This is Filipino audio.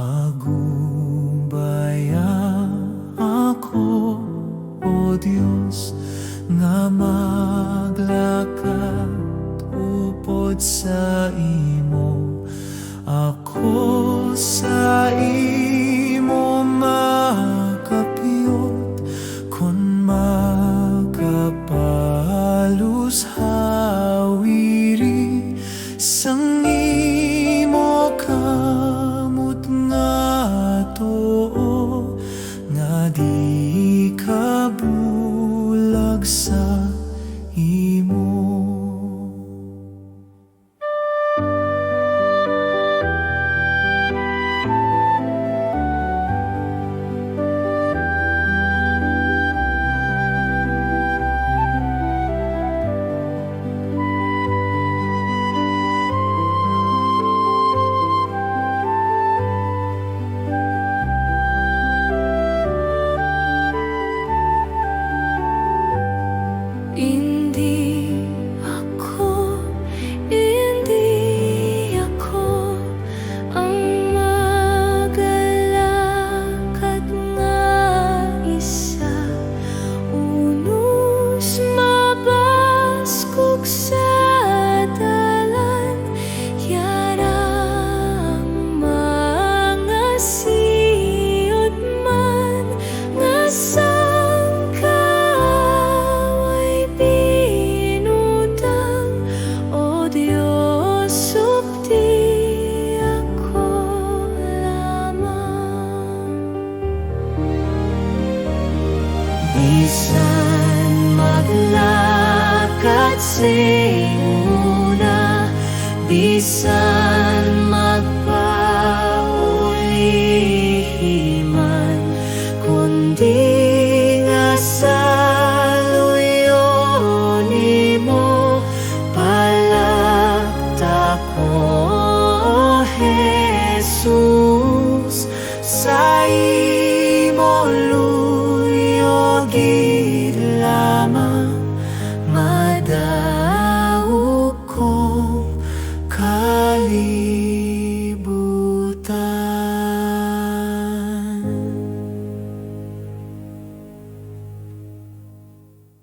Agumbaya ako, O Diyos, nga maglakad upod sa imo. Ako sa imo makapiyot, kon makapalus hawiri sang imo kamot nga too, nga di kabulag sa imo. Hindi ako ang magalakad nga isa, unos mabaskog sa dalan, yarang mga siyod man nga bisan maglakad sa imuna, bisan